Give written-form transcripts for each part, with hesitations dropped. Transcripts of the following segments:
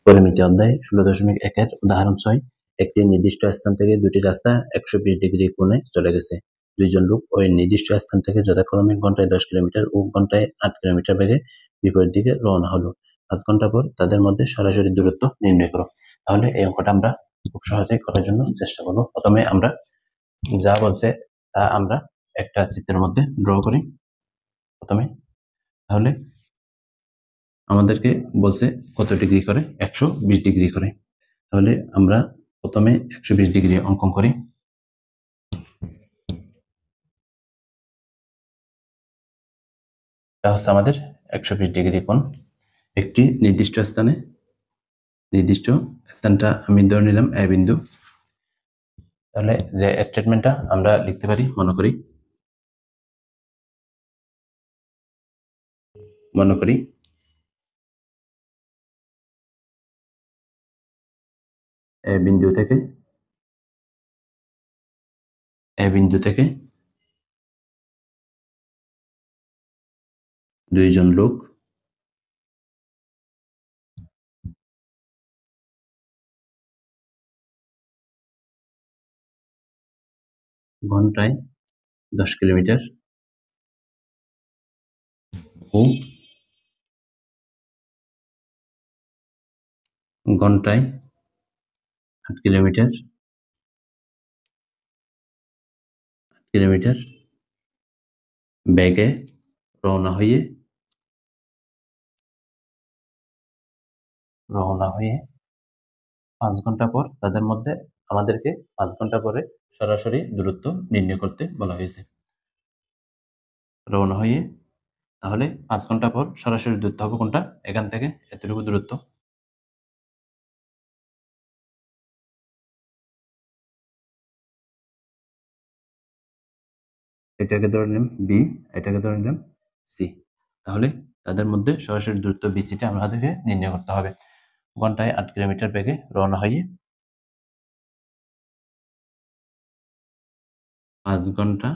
পরিমিতি অধ্যায় 16.1 এর উদাহরণ 6। একটি নির্দিষ্ট স্থান থেকে দুটি রাস্তা 120 ডিগ্রি কোণে চলে গেছে। দুইজন লোক ওই নির্দিষ্ট স্থান থেকে যথাক্রমে ঘন্টায় 10 কিলোমিটার ও ঘন্টায় 8 কিলোমিটার বেগে বিপরীত দিকে রওনা হলো। 5 ঘন্টা পর তাদের মধ্যে সরাসরি দূরত্ব নির্ণয় করো। তাহলে এই অঙ্কটা আমরা খুব সহজেই করার জন্য চেষ্টা করব। প্রথমে আমরা যা বলছে তা আমরা একটা চিত্রের মধ্যে ড্র করি প্রথমে। তাহলে আমাদেরকে বলছে কত ডিগ্রি করে, 120 ডিগ্রি করে। তাহলে আমরা প্রথমে 120 ডিগ্রি অঙ্কন করি। এটা হচ্ছে আমাদের 120 ডিগ্রি কোণ। একটি নির্দিষ্ট স্থানটা আমি ধরে নিলাম এ বিন্দু। তাহলে যে স্টেটমেন্টটা আমরা লিখতে পারি, মনে করি এ বিন্দু থেকে দুইজন লোক ঘন্টায় 10 কিলোমিটার ও ঘন্টায় 8 কিলোমিটার বেগে রওনা হয়ে 5 ঘন্টা পর তাদের মধ্যে আমাদেরকে 5 ঘন্টা পরে সরাসরি দূরত্ব নির্ণয় করতে বলা হয়েছে। রওনা হয়ে তাহলে 5 ঘন্টা পর সরাসরি দূরত্ব হবে কোনটা? এখান থেকে এতটুকু দূরত্ব। এটাকে ধরে নিলাম বি, এটাকে ধরে নিলাম সি। তাহলে তাদের মধ্যে সরাসরি দূরত্ব বিসিটা আমাদেরকে নির্ণয় করতে হবে। ঘন্টায় 8 কিলোমিটার বেগে রওনা হয়ে 5 ঘন্টা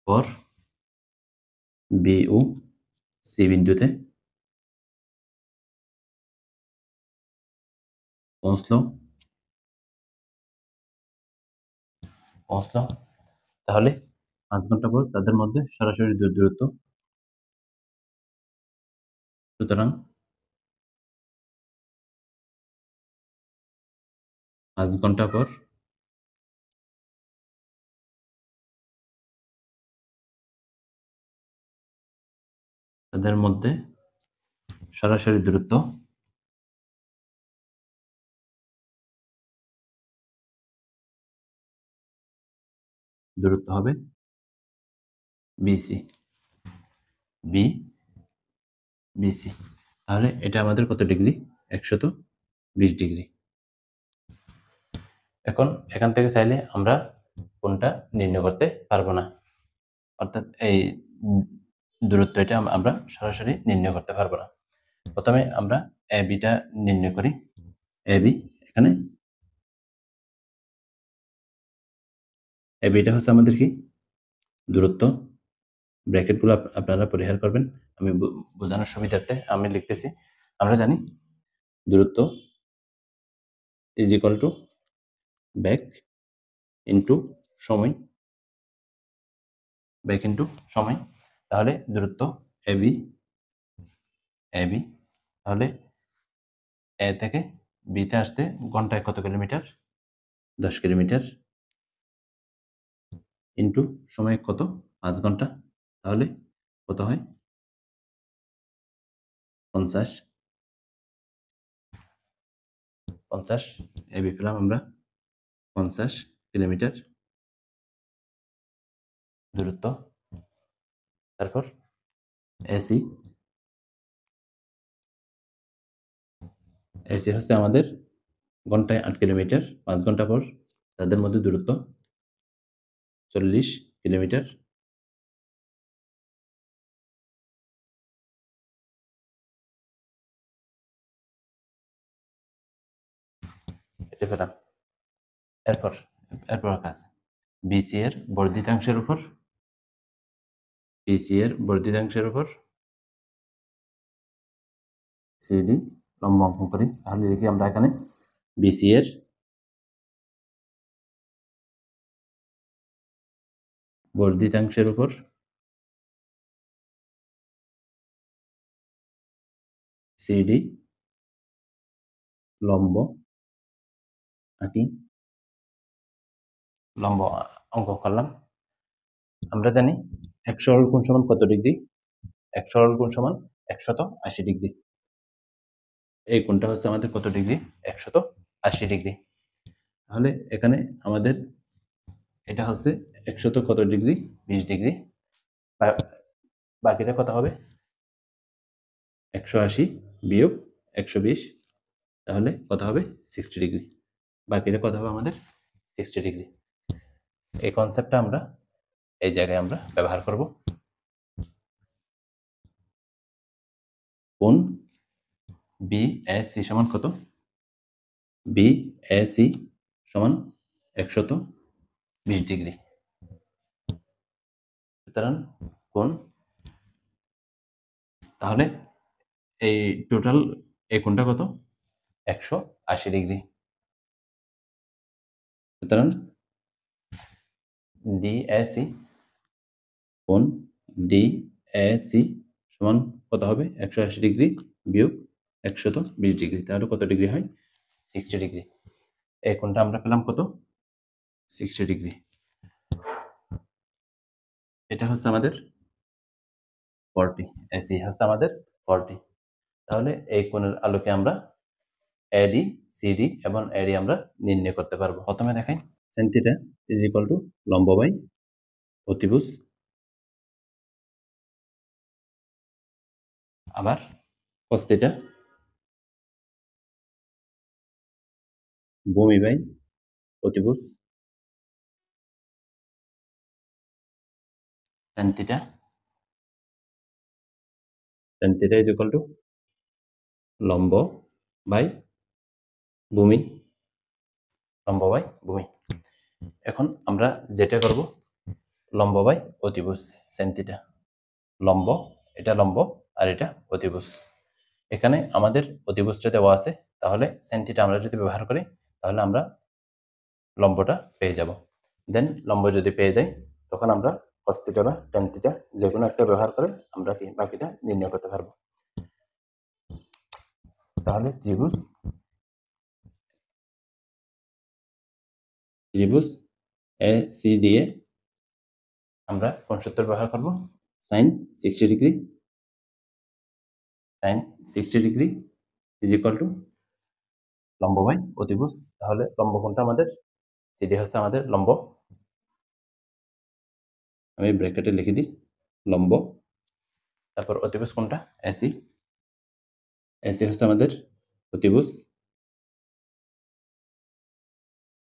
পর বি ও সি বিন্দুতে পৌঁছলো। তাহলে 5 ঘন্টা পর তাদের মধ্যে সরাসরি দূরত্ব, সুতরাং 5 ঘন্টা পর তাদের মধ্যে সরাসরি দূরত্ব হবে বিসি। তাহলে এটা আমাদের কত ডিগ্রি? 120 ডিগ্রি। এখন এখান থেকে চাইলে আমরা কোনটা নির্ণয় করতে পারবো না, অর্থাৎ এই দূরত্ব এটা আমরা সরাসরি নির্ণয় করতে পারবো না। প্রথমে আমরা এ বিটা নির্ণয় করি। এ বি, এখানে এ বিটা হচ্ছে আমাদের কি দূরত্ব। ব্র্যাকেটগুলো আপনারা পরিহার করবেন, আমি বোঝানোর সুবিধার্থে আমি লিখতেছি। আমরা জানি দূরত্ব is equal to back into সময়, তাহলে দূরত্ব এবি, তাহলে এ থেকে বিতে আসতে ঘন্টায় কত কিলোমিটার? 10 কিলোমিটার ইন্টু সময় কত? 5 ঘন্টা। তাহলে কত হয়? 50 এবি পেলাম আমরা 50 কিলোমিটার দূরত্ব। তারপর এসি হচ্ছে আমাদের ঘন্টায় 8 কিলোমিটার। 5 ঘন্টা পর তাদের মধ্যে দূরত্ব 40 কিলোমিটার। এটা পেলাম। এরপর কাজ বিসি এর বর্ধিতাংশের উপর সিডি লম্ব অঙ্কন করি, তাহলে লিখি আমরা এখানে বিসি এর বর্ধিতাংশের উপর সিডি লম্ব আঁকি, লম্ব অঙ্ক করলাম। আমরা জানি এক সরল কোণ সমান কত ডিগ্রি? এক সরল কোণ সমান 180 ডিগ্রি। এই কোণটা হচ্ছে আমাদের কত ডিগ্রি? 180 ডিগ্রি। তাহলে এখানে আমাদের এটা হচ্ছে 100 কত ডিগ্রি? 20 ডিগ্রি। বাকিটা কত হবে? 180 বিয়োগ 120, তাহলে কত হবে? 60 ডিগ্রি। বাকিটা কত হবে আমাদের? 60 ডিগ্রি। এই কনসেপ্টটা আমরা এই জায়গায় আমরা ব্যবহার করব। কোণ বিএসি সমান কত? বিএসি সমান 120 ডিগ্রি। সুতরাং কোণ, তাহলে এই টোটাল এই কোণটা কত? 180 ডিগ্রি। সুতরাং ডিএসি কোণ ডিএসি সমান কত হবে? 180 ডিগ্রি বিয়োগ 120 ডিগ্রি, তাহলে কত ডিগ্রি হয়? 60 ডিগ্রি। এই কোণটা আমরা পেলাম কত? 60 ডিগ্রি। এটা হচ্ছে আমাদের 40, এসি হচ্ছে আমাদের 40। তাহলে এই কোণের আলোকে আমরা এডি, সিডি এবং এডি আমরা নির্ণয় করতে পারবো। প্রথমে দেখাই sin θ ইজ ইকুয়াল টু লম্ব বাই অতিভুজ, আবার cos θ ভূমি বাই অতিভুজ, tan θ ইজ ইকুয়াল টু লম্ব বাই ভূমি, লম্ব বাই ভূমি। এখন আমরা যেটা করব লম্ব বাই অতিভুজ sin θ, লম্ব, এটা লম্ব আর এটা অতিভুজ। এখানে আমাদের অতিভুজটা দেওয়া আছে, তাহলে sin θ আমরা যদি ব্যবহার করি তাহলে আমরা লম্বটা পেয়ে যাব। দেন লম্ব যদি পেয়ে যাই তখন আমরা cos θ বা tan θ যে কোনো একটা ব্যবহার করে আমরা কি বাকিটা নির্ণয় করতে পারবো। তাহলে ত্রিভুজ এ সি দিয়ে আমরা কোন সূত্র ব্যবহার করব? sin 60 degree, sin 60 degree is equal two লম্ব বাই অতিভুজ। তাহলে লম্ব কোণটা আমাদের সিডি হচ্ছে আমাদের লম্ব, আমি ব্র্যাকেটে লিখে দিই লম্ব, তারপর অতিভুজ কোণটা এসি, এসি হচ্ছে আমাদের অতিভুজ,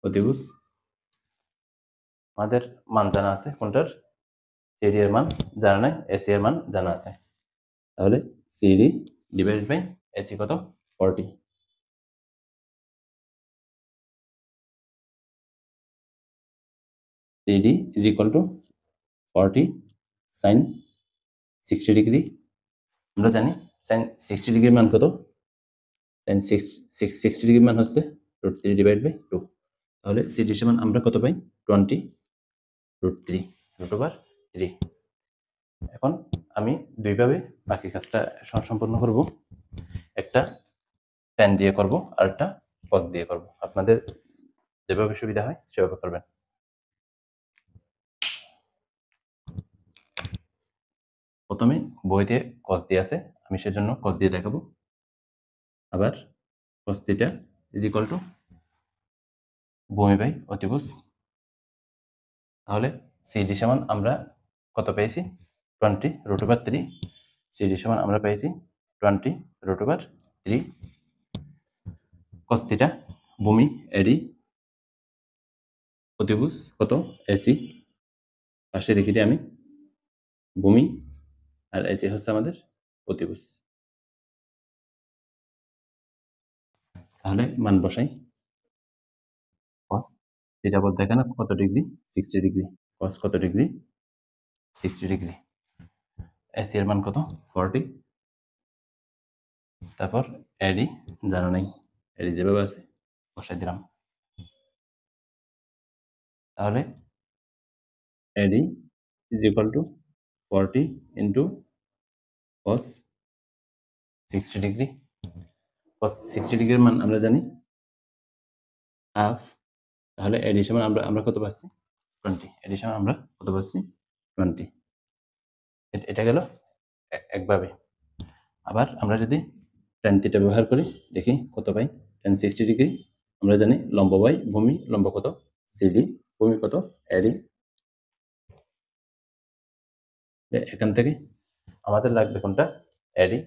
অতিভুজ আমাদের মান জানা আছে, কোনটার? সিডি এর মান জানা নাই, এসি এর মান জানা আছে। তাহলে সিডি ডিভাইডেড বাই এসি কত? 40। CD is equal two 40 sin 60 degree. আমরা জানি sin 60 ডিগ্রির মান কত? sin 60 ডিগ্রির মান হচ্ছে √3 ডিভাইড বাই 2। তাহলে সিডি সমান আমরা কত পাই? 20 √3 √3। এখন আমি দুইভাবে বাকি কাজটা সম্পূর্ণ করব, একটা tan দিয়ে করব আর একটা cos দিয়ে করব। আপনাদের যেভাবে সুবিধা হয় সেভাবে করবেন। প্রথমে বইতে cos দিয়ে আছে, আমি সেজন্য cos দিয়ে দেখাবো। আবার cos θ ইজ ইকুয়াল টু ভূমি বাই অতিভুজ। তাহলে সিডি সমান আমরা কত পেয়েছি? 20 √3। সিডি সমান আমরা পেয়েছি 20 √3। cos θ ভূমি এডি, অতিভুজ কত? এসি, পাশে রেখে দিই আমি ভূমি, আর এসি হচ্ছে আমাদের অতিভুজ। তাহলে মান বসাই। cos θ বলতে এখানে কত ডিগ্রি? 60 ডিগ্রি। cos কত ডিগ্রি? 60 ডিগ্রি। এসি এর মান কত? 40। তারপর এডি জানা নাই, এডি যেভাবে আছে বসাই দিলাম। তাহলে এডি is equal two 40 into cos 60 degree. cos 60 ডিগ্রির মান আমরা জানি হাফ। তাহলে এডি সমান আমরা কত পাচ্ছি? 20। এডি সমান আমরা কত পাচ্ছি? 20। এটা গেল একভাবে। আবার আমরা যদি tan থিটা ব্যবহার করি দেখি কত পাই। tan 60 ডিগ্রি আমরা জানি লম্ব বাই ভূমি, লম্ব কত? সিডি, ভূমি কত? এডি। এখান থেকে আমাদের লাগবে কোনটা? এডি।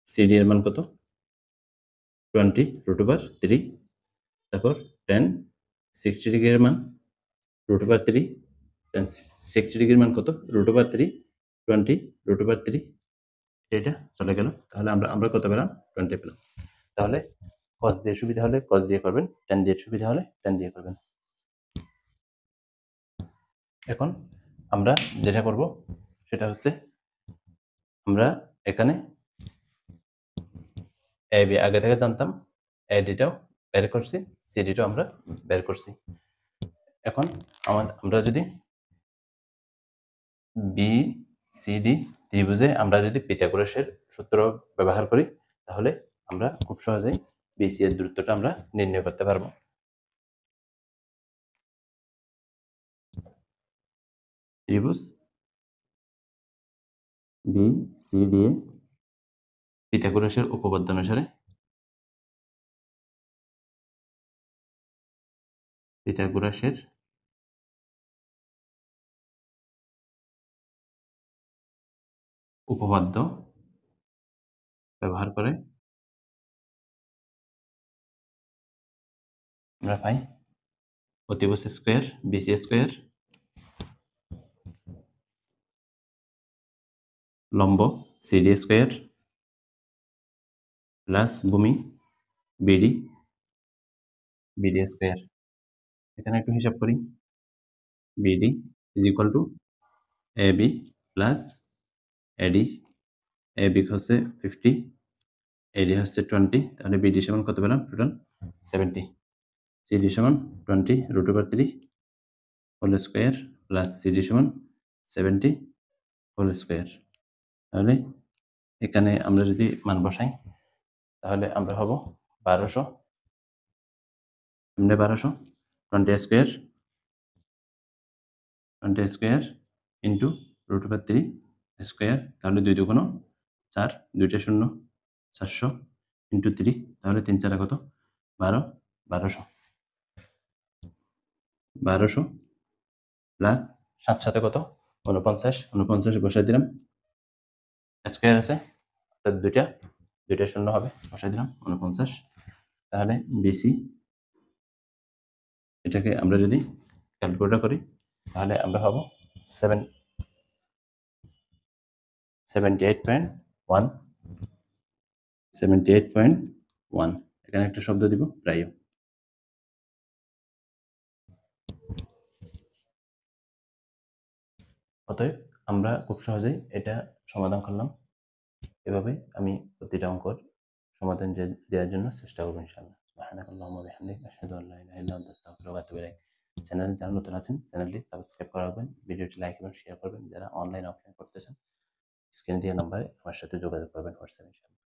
সিডি এর মান কত? 20 √3। তারপর tan 60 ডিগ্রির মান √3। tan 60 ডিগ্রির মান কত? √3, 20 √3। এটা চলে গেল। তাহলে আমরা কত পেলাম? 20 পেলাম। তাহলে cos দিয়ে সুবিধা হলে cos দিয়ে করবেন, tan দিয়ে সুবিধা হলে tan দিয়ে করবেন। এখন আমরা যেটা করব সেটা হচ্ছে আমরা এখানে এবি আগে থেকে জানতাম, এডিটাও বের করছি, সিডিটাও আমরা বের করছি। এখন আমরা যদি বি সিডি ত্রিভুজে আমরা যদি পিথাগোরাসের সূত্র ব্যবহার করি তাহলে আমরা খুব সহজেই বিসি এর দূরত্বটা আমরা নির্ণয় করতে পারবো। ত্রিভুজ বি সি ডি পিথাগোরাসের উপপাদ্য অনুসারে পিথাগোরাসের উপপাদ্য ব্যবহার করে আমরা পাই অতিভুজ স্কয়ার বিসি স্কয়ার লম্ব সিডি স্কয়ার প্লাস ভূমি বিডি স্কয়ার। এখানে একটু হিসাব করি। BD is equal to AB plus AD. AB হচ্ছে 50, এডি হচ্ছে 20। তাহলে বিডি সমান কত পেলাম? টোটাল 70। সিডি সমান 20 √3 হোল স্কয়ার প্লাস সিডি সমান 70 হোল স্কয়ার। তাহলে এখানে আমরা যদি মান বসাই তাহলে আমরা হব 1200। 20 স্কয়ার ইন্টু √3 স্কয়ার। তাহলে 2 2 4, 2টা 0, 400 ইন্টু 3। তাহলে 3 4 কত? 12, 1200 প্লাস 7 সাথে কত? 49, 49 বসাই দিলাম। স্কয়ার আছে অর্থাৎ দুইটা শূন্য হবে, বসাই দিলাম 49। তাহলে বিসি এটাকে আমরা যদি ক্যালকুলেট করি তাহলে আমরা পাবো 78.1। 78.1। এখানে একটা শব্দ দিব প্রায়। অতএব আমরা খুব সহজেই এটা সমাধান করলাম। এভাবে আমি প্রতিটা অঙ্কর সমাধান দেওয়ার জন্য চেষ্টা করবো ইনশাআল্লাহ। সুবহানাকাল্লাহুম্মা ওয়া বিহামদিকা আশহাদু আল্লা ইলাহা ইল্লা আনতা আস্তাগফিরুকা ওয়া আতুবু ইলাইক। চ্যানেলে যারা নতুন আছেন চ্যানেলটি সাবস্ক্রাইব করে রাখবেন, ভিডিওটি লাইক এবং শেয়ার করবেন। যারা অনলাইন অফলাইন করতেছেন স্ক্রিনে দেওয়া নম্বরে আমার সাথে যোগাযোগ করবেন হোয়াটসঅ্যাপে ইনশাআল্লাহ।